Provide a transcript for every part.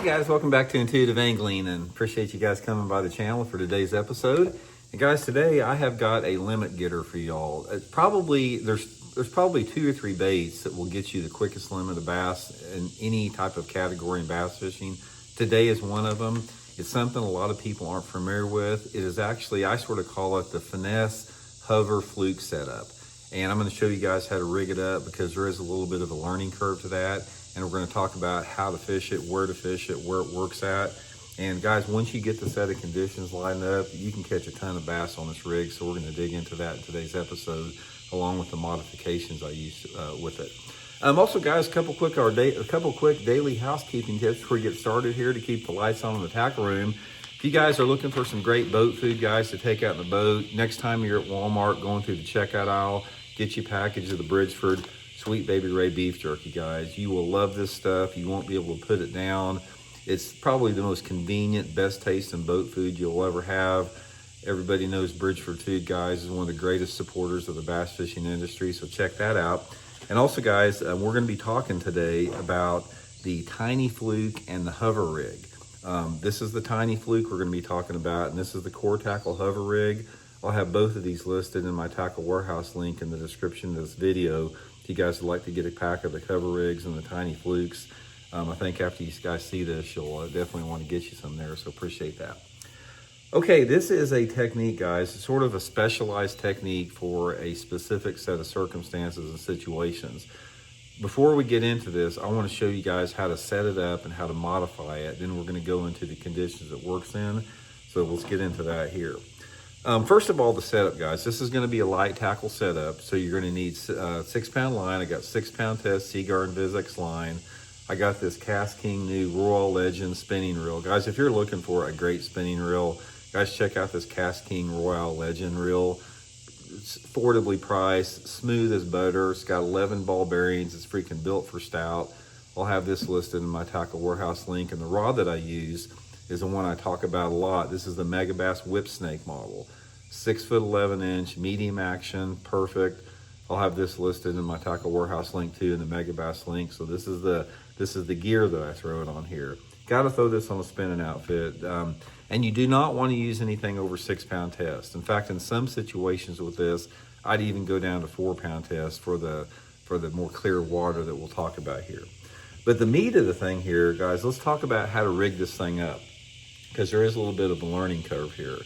Hey guys, welcome back to Intuitive Angling, and appreciate you guys coming by the channel for today's episode. And guys, today I have got a limit getter for y'all. There's probably 2 or 3 baits that will get you the quickest limit of bass in any type of category in bass fishing. Today is one of them. It's something a lot of people aren't familiar with. It is actually, I sort of call it the Finesse hover fluke setup. And I'm going to show you guys how to rig it up because there is a little bit of a learning curve to that. And we're going to talk about how to fish it, where to fish it, where it works at. And guys, once you get the set of conditions lined up, you can catch a ton of bass on this rig. So we're going to dig into that in today's episode, along with the modifications I use with it. Also, guys, a couple quick daily housekeeping tips before we get started here to keep the lights on in the tackle room. If you guys are looking for some great boat food, guys, to take out in the boat, next time you're at Walmart going through the checkout aisle, get you a package of the Bridgeford Sweet Baby Ray beef jerky, guys. You will love this stuff. You won't be able to put it down. It's probably the most convenient, best tasting boat food you'll ever have. Everybody knows Bridgeford Food, guys, is one of the greatest supporters of the bass fishing industry, so check that out. And also, guys, we're going to be talking today about the Tiny Fluke and the hover rig. This is the Tiny Fluke we're going to be talking about, and this is the Core Tackle hover rig. I'll have both of these listed in my Tackle Warehouse link in the description of this video. If you guys would like to get a pack of the cover rigs and the Tiny Flukes, I think after you guys see this, you'll definitely want to get you some there, so appreciate that. Okay, this is a technique, guys. It's sort of a specialized technique for a specific set of circumstances and situations. Before we get into this, I want to show you guys how to set it up and how to modify it. Then we're going to go into the conditions it works in, so let's get into that here. First of all, the setup, guys. This is going to be a light tackle setup, so you're going to need 6-pound line. I got 6-pound test Seaguard and Vizx line. I got this Kastking new Royal Legend spinning reel. Guys, if you're looking for a great spinning reel, guys, check out this Kastking Royal Legend reel. It's affordably priced, smooth as butter. It's got 11 ball bearings. It's freaking built for stout. I'll have this listed in my Tackle Warehouse link. And the rod that I use is the one I talk about a lot. This is the Megabass Whip Snake model. 6'11", medium action, perfect. I'll have this listed in my Tackle Warehouse link too, in the Megabass link. So this is the gear that I throw it on here. Got to throw this on a spinning outfit. And you do not want to use anything over 6-pound test. In fact, in some situations with this, I'd even go down to 4-pound test for the more clear water that we'll talk about here. But the meat of the thing here, guys, let's talk about how to rig this thing up, because there is a little bit of a learning curve here.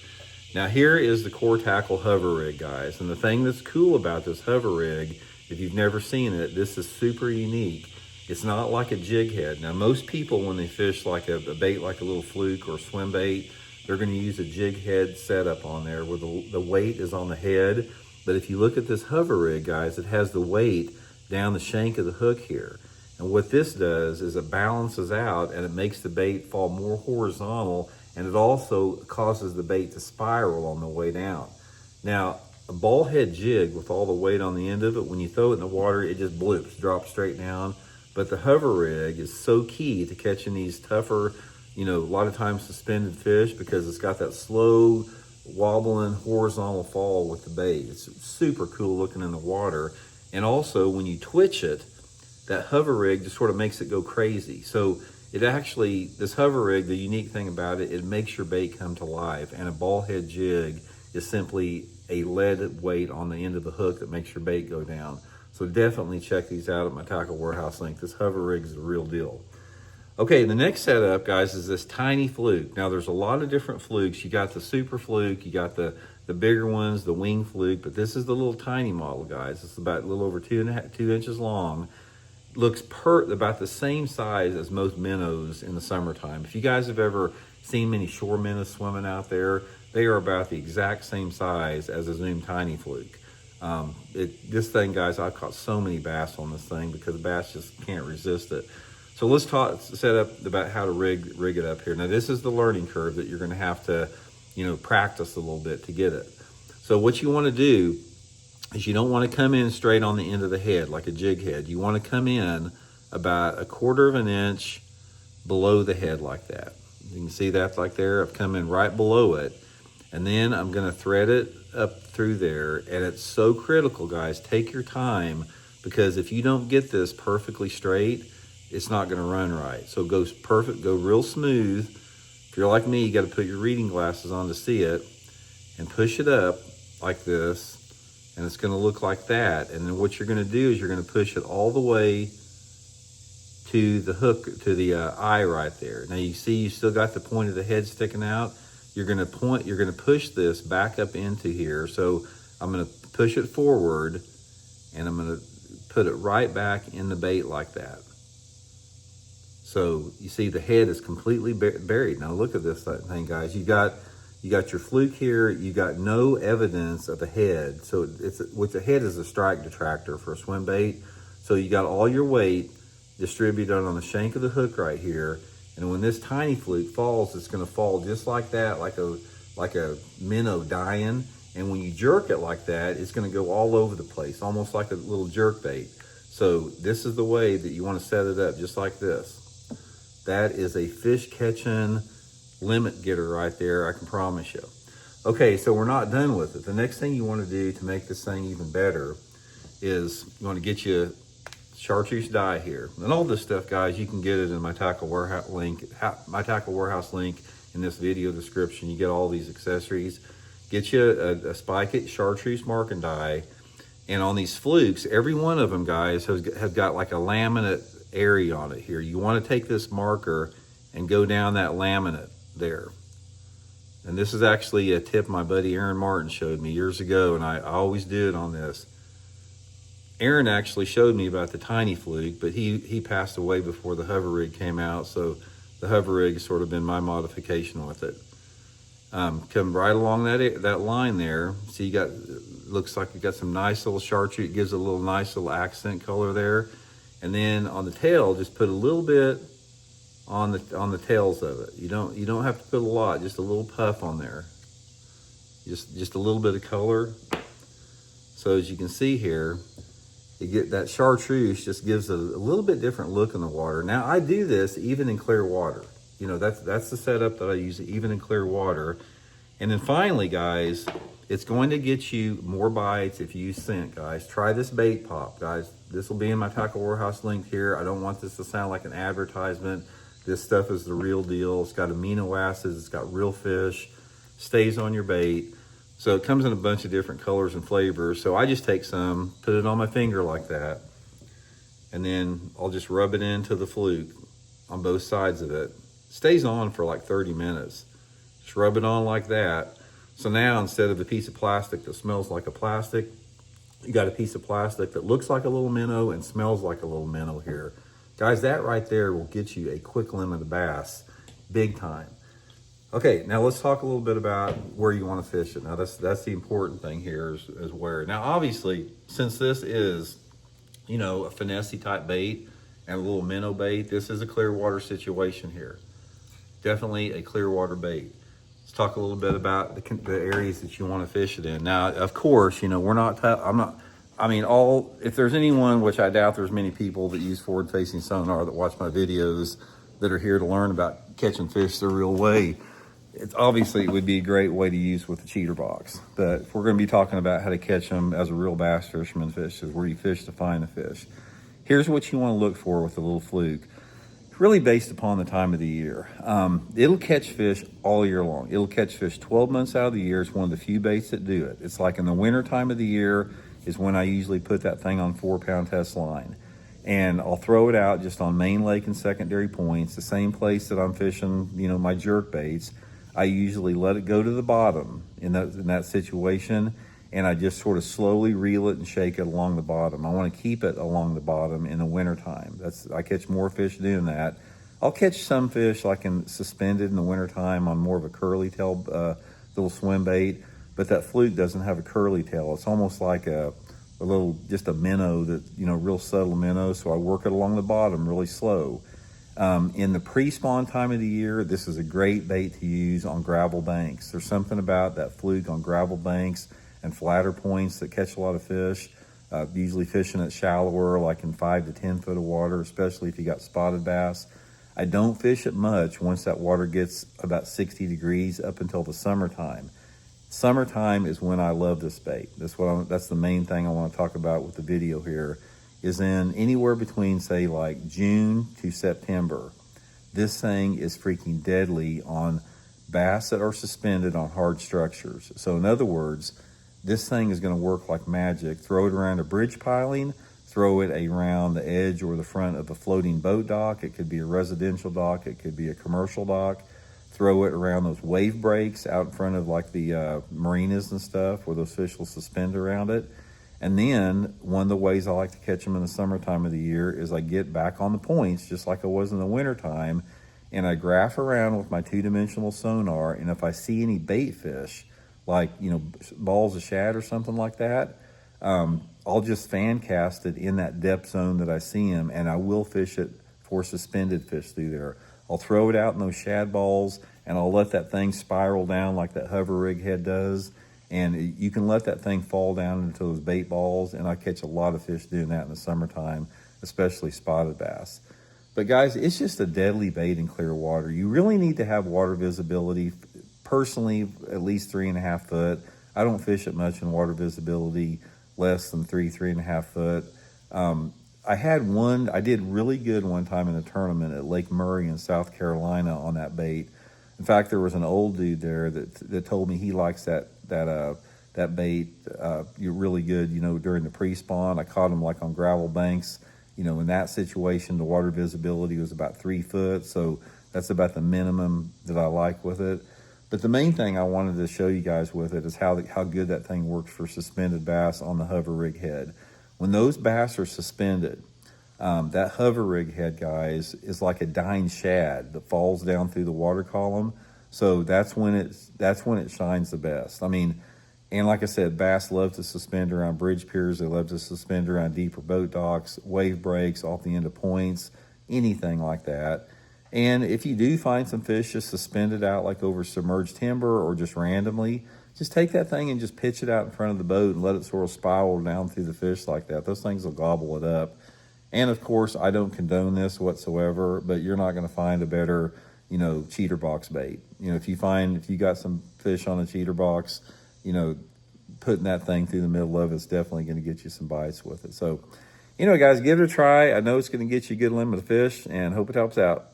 Now, here is the Core Tackle hover rig, guys. And the thing that's cool about this hover rig, if you've never seen it, this is super unique. It's not like a jig head. Now, most people, when they fish like a bait like a little fluke or swim bait, they're going to use a jig head setup on there where the weight is on the head. But if you look at this hover rig, guys, it has the weight down the shank of the hook here. And what this does is it balances out and it makes the bait fall more horizontal, and it also causes the bait to spiral on the way down. Now, a ball head jig with all the weight on the end of it, when you throw it in the water, it just blips, drops straight down. But the hover rig is so key to catching these tougher, a lot of times suspended fish, because it's got that slow, wobbling, horizontal fall with the bait. It's super cool looking in the water. And also, when you twitch it, that hover rig just sort of makes it go crazy. So it actually, this hover rig, the unique thing about it, it makes your bait come to life. And a ball head jig is simply a lead weight on the end of the hook that makes your bait go down. So definitely check these out at my Tackle Warehouse link. This hover rig is the real deal. Okay, the next setup, guys, is this Tiny Fluke. Now, there's a lot of different flukes. You got the Super Fluke, you got the bigger ones, the Wing Fluke, but this is the little tiny model, guys. It's about a little over 2 inches long. Looks about the same size as most minnows in the summertime. If you guys have ever seen many shore minnows swimming out there, they are about the exact same size as a Zoom Tiny Fluke. This thing, guys, I've caught so many bass on this thing because the bass just can't resist it. So let's set up about how to rig it up here. Now, this is the learning curve that you're going to have to, practice a little bit to get it. So what you want to do is you don't want to come in straight on the end of the head like a jig head. You want to come in about 1/4 inch below the head like that. You can see that like there. I've come in right below it. And then I'm going to thread it up through there. And it's so critical, guys. Take your time, because if you don't get this perfectly straight, it's not going to run right. So go perfect, go real smooth. If you're like me, you got to put your reading glasses on to see it, and push it up like this, and it's going to look like that. And then what you're going to do is you're going to push it all the way to the hook, to the eye right there. Now you see you still got the point of the head sticking out. You're going to push this back up into here. So I'm going to push it forward, and I'm going to put it right back in the bait like that. So you see the head is completely buried. Now look at this thing, guys. You got your fluke here. You got no evidence of a head. So with the head is a strike detractor for a swim bait. So you got all your weight distributed on the shank of the hook right here. And when this tiny fluke falls, it's going to fall just like that, like a minnow dying. And when you jerk it like that, it's going to go all over the place, almost like a little jerk bait. So this is the way that you want to set it up, just like this. That is a fish catching limit getter right there, I can promise you. Okay, so we're not done with it. The next thing you want to do to make this thing even better is you want to get you chartreuse dye here. And all this stuff, guys, you can get it in my tackle warehouse link, in this video description. You get all these accessories. Get you a Spike It chartreuse marking dye. And on these flukes, every one of them, guys, have got like a laminate area on it here. You want to take this marker and go down that laminate there. And this is actually a tip my buddy Aaron Martin showed me years ago, and I always do it on this. Aaron actually showed me about the tiny fluke, but he passed away before the hover rig came out, so the hover rig has sort of been my modification with it. Come right along that line there. See, looks like you got some nice little chartreuse. It gives a little nice little accent color there. And then on the tail, just put a little bit on the tails of it. You don't have to put a lot, just a little puff on there. Just a little bit of color. So as you can see here, you get that chartreuse just gives a little bit different look in the water. Now I do this even in clear water. You know, that's the setup that I use even in clear water. And then finally, guys, it's going to get you more bites if you use scent, guys. Try this Baitpop, guys. This will be in my Tackle Warehouse link here. I don't want this to sound like an advertisement. This stuff is the real deal. It's got amino acids. It's got real fish. Stays on your bait. So it comes in a bunch of different colors and flavors. So I just take some, put it on my finger like that, and then I'll just rub it into the fluke on both sides of it. Stays on for like 30 minutes. Just rub it on like that. So now instead of a piece of plastic that smells like a plastic, you got a piece of plastic that looks like a little minnow and smells like a little minnow here. Guys, that right there will get you a quick limit of bass, big time. Okay, now let's talk a little bit about where you want to fish it. Now that's the important thing here is where. Now obviously, since this is, you know, a finesse type bait and a little minnow bait, this is a clear water situation here. Definitely a clear water bait. Let's talk a little bit about the areas that you want to fish it in. Now, of course, you know, if there's anyone, which I doubt there's many people that use forward-facing sonar that watch my videos that are here to learn about catching fish the real way, it would be a great way to use with the cheater box. But if we're going to be talking about how to catch them as a real bass fisherman fishes, where you fish to find the fish, here's what you want to look for with the little fluke. Really based upon the time of the year. It'll catch fish all year long. It'll catch fish 12 months out of the year. It's one of the few baits that do it. It's like in the winter time of the year is when I usually put that thing on 4-pound test line. And I'll throw it out just on main lake and secondary points, the same place that I'm fishing, you know, my jerk baits. I usually let it go to the bottom in that situation, and I just sort of slowly reel it and shake it along the bottom. I want to keep it along the bottom in the wintertime. I catch more fish doing that. I'll catch some fish like suspended in the wintertime on more of a curly tail little swim bait, but that fluke doesn't have a curly tail. It's almost like just a minnow that, you know, real subtle minnow, so I work it along the bottom really slow. In the pre-spawn time of the year, this is a great bait to use on gravel banks. There's something about that fluke on gravel banks and flatter points that catch a lot of fish. Usually fishing at shallower, like in 5 to 10 foot of water, especially if you got spotted bass. I don't fish it much once that water gets about 60 degrees up until the summertime. Summertime is when I love this bait. That's the main thing I want to talk about with the video here, is in anywhere between, say, like June to September. This thing is freaking deadly on bass that are suspended on hard structures. So in other words, this thing is going to work like magic. Throw it around a bridge piling, throw it around the edge or the front of a floating boat dock. It could be a residential dock, it could be a commercial dock. Throw it around those wave breaks out in front of like the marinas and stuff where those fish will suspend around it. And then one of the ways I like to catch them in the summertime of the year is I get back on the points just like I was in the wintertime, and I graph around with my two-dimensional sonar, and if I see any bait fish, like, you know, balls of shad or something like that, I'll just fan cast it in that depth zone that I see them, and I will fish it for suspended fish through there. I'll throw it out in those shad balls, and I'll let that thing spiral down like that hover rig head does. And you can let that thing fall down into those bait balls, and I catch a lot of fish doing that in the summertime, especially spotted bass. But guys, it's just a deadly bait in clear water. You really need to have water visibility. Personally, at least 3.5 foot. I don't fish it much in water visibility less than 3.5 foot. I did really good one time in a tournament at Lake Murray in South Carolina on that bait. In fact, there was an old dude there that told me he likes that bait. You're really good, you know, during the pre-spawn. I caught him like on gravel banks. You know, in that situation, the water visibility was about 3 foot, so that's about the minimum that I like with it. But the main thing I wanted to show you guys with it is how good that thing works for suspended bass on the hover rig head. When those bass are suspended, that hover rig head, guys, is like a dying shad that falls down through the water column. So that's when it shines the best. I mean, and like I said, bass love to suspend around bridge piers. They love to suspend around deeper boat docks, wave breaks, off the end of points, anything like that. And if you do find some fish just suspended out like over submerged timber or just randomly, just take that thing and just pitch it out in front of the boat and let it sort of spiral down through the fish like that. Those things will gobble it up. And of course, I don't condone this whatsoever, but you're not going to find a better, you know, cheater box bait. You know, if you got some fish on a cheater box, you know, putting that thing through the middle of it's definitely going to get you some bites with it. So, you know, guys, give it a try. I know it's going to get you a good limit of fish, and hope it helps out.